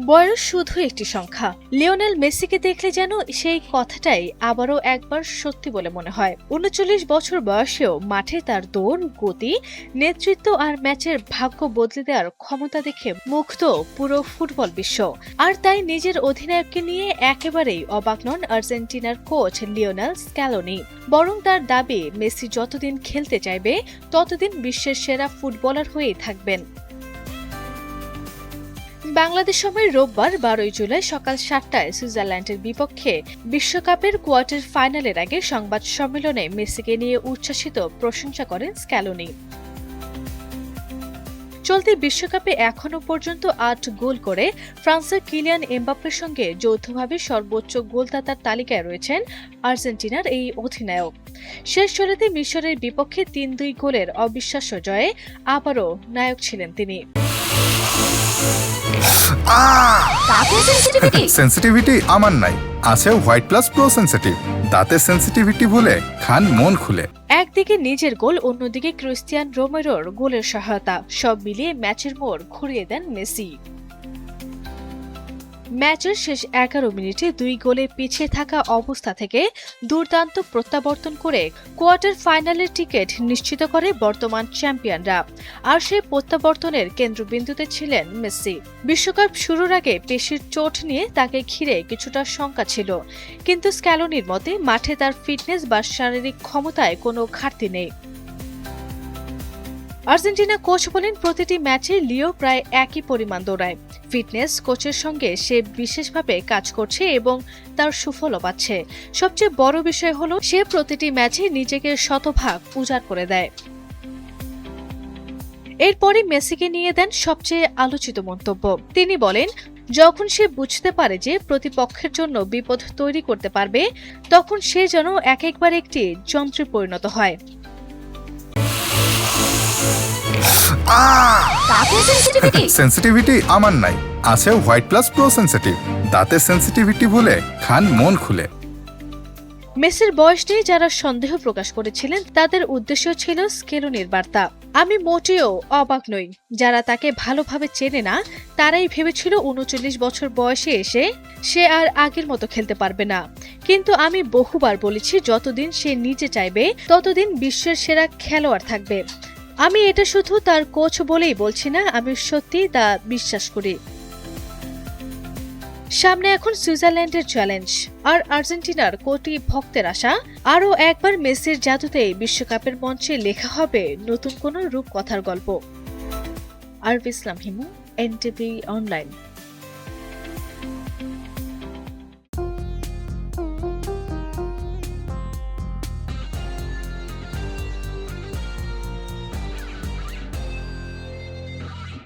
বয়স শুধু একটি সংখ্যা। লিওনেল মেসিকে দেখলে যেন সেই কথাটাই আবারও একবার সত্যি বলে মনে হয়। ৩৯ বছর বয়সেও মাঠে তার দৌড়, গতি, নেতৃত্ব আর ম্যাচের ভাগ্য বদলে দেওয়ার ক্ষমতা দেখে মুগ্ধ পুরো ফুটবল বিশ্ব। আর তাই নিজের অধিনায়ককে নিয়ে একেবারেই অবাক নন আর্জেন্টিনার কোচ লিওনেল স্ক্যালোনি। বরং তার দাবি, মেসি যতদিন খেলতে চাইবে ততদিন বিশ্বের সেরা ফুটবলার হয়েই থাকবেন। বাংলাদেশ সময় রোববার ১২ জুলাই সকাল ৭টায় সুইজারল্যান্ডের বিপক্ষে বিশ্বকাপের কোয়ার্টার ফাইনালের আগে সংবাদ সম্মেলনে মেসিকে নিয়ে উচ্ছ্বাসিত প্রশংসা করেন স্ক্যালোনি। চলতি বিশ্বকাপে এখনও পর্যন্ত ৮ গোল করে ফ্রান্সের কিলিয়ান এমবাপ্পের সঙ্গে যৌথভাবে সর্বোচ্চ গোলদাতার তালিকায় রয়েছেন আর্জেন্টিনার এই অধিনায়ক। শেষ ষোলোতে মিশরের বিপক্ষে ৩-২ গোলের অবিশ্বাস্য জয়ে আবারও নায়ক ছিলেন তিনি। সেন্সিটিভিটি আমার নাই, আছে হোয়াইট প্লাস প্রো সেন্সিটিভ। দাঁতের সেন্সিটিভিটি ভুলে খান মন খুলে। একদিকে নিজের গোল, অন্যদিকে ক্রিস্টিয়ান রোমেরোর গোলের সহায়তা, সব মিলিয়ে ম্যাচের মোড় ঘুরিয়ে দেন মেসি। ম্যাচের শেষ ১১ মিনিটে ২ গোলে পিছিয়ে থাকা অবস্থা থেকে দুর্দান্ত প্রত্যাবর্তন করে কোয়ার্টার ফাইনালের টিকিট নিশ্চিত করে বর্তমান চ্যাম্পিয়নরা। আর সেই প্রত্যাবর্তনের কেন্দ্রবিন্দুতে ছিলেন মেসি। বিশ্বকাপ শুরুর আগে পেশির চোট নিয়ে তাকে ঘিরে কিছুটা শঙ্কা ছিল, কিন্তু স্ক্যালোনির মতে মাঠে তার ফিটনেস বা শারীরিক ক্ষমতায় কোনো ঘাটতি নেই। আর্জেন্টিনা কোচ বলেন, প্রতিটি ম্যাচে লিও প্রায় একই পরিমাণ দৌড়ায়। ফিটনেস কোচের সঙ্গে সে বিশেষভাবে কাজ করছে এবং তার সুফলও পাচ্ছে। সবচেয়ে বড় বিষয় হলো সে প্রতিটি ম্যাচে নিজেকে শতভাগ উজাড় করে দেয়। এরপরে মেসিকে নিয়ে দেন সবচেয়ে আলোচিত মন্তব্য। তিনি বলেন, যখন সে বুঝতে পারে যে প্রতিপক্ষের জন্য বিপদ তৈরি করতে পারবে, তখন সে যেন একবার একটি যন্ত্রে পরিণত হয়। সেন্সিটিভিটি আমার নাই, আছে হোয়াইট প্লাস প্রো সেন্সিটিভ। দাঁতের সেন্সিটিভিটি ভুলে খান মন খুলে। মেসির বয়স নিয়ে যারা সন্দেহ প্রকাশ করেছিলেন তাদের উদ্দেশ্য ছিল স্ক্যালোনির বার্তা, আমি মোটেও অবাক নই। যারা তাকে ভালোভাবে চেনে না তারাই ভেবেছিল ৩৯ বছর বয়সে এসে সে আর আগের মতো খেলতে পারবে না। কিন্তু আমি বহুবার বলেছি, যতদিন সে নিজে চাইবে ততদিন বিশ্বের সেরা খেলোয়াড় থাকবে। আমি এটা শুধু তার কোচ বলেই বলছি না, আমি সত্যি তা বিশ্বাস করি। সামনে এখন সুইজারল্যান্ডের চ্যালেঞ্জ আর আর্জেন্টিনার কোটি ভক্তের আশা আরও একবার মেসির জাদুতেই বিশ্বকাপের মঞ্চে লেখা হবে নতুন কোনো রূপকথার গল্প। আরবি ইসলাম হিমু, এনটিভি অনলাইন।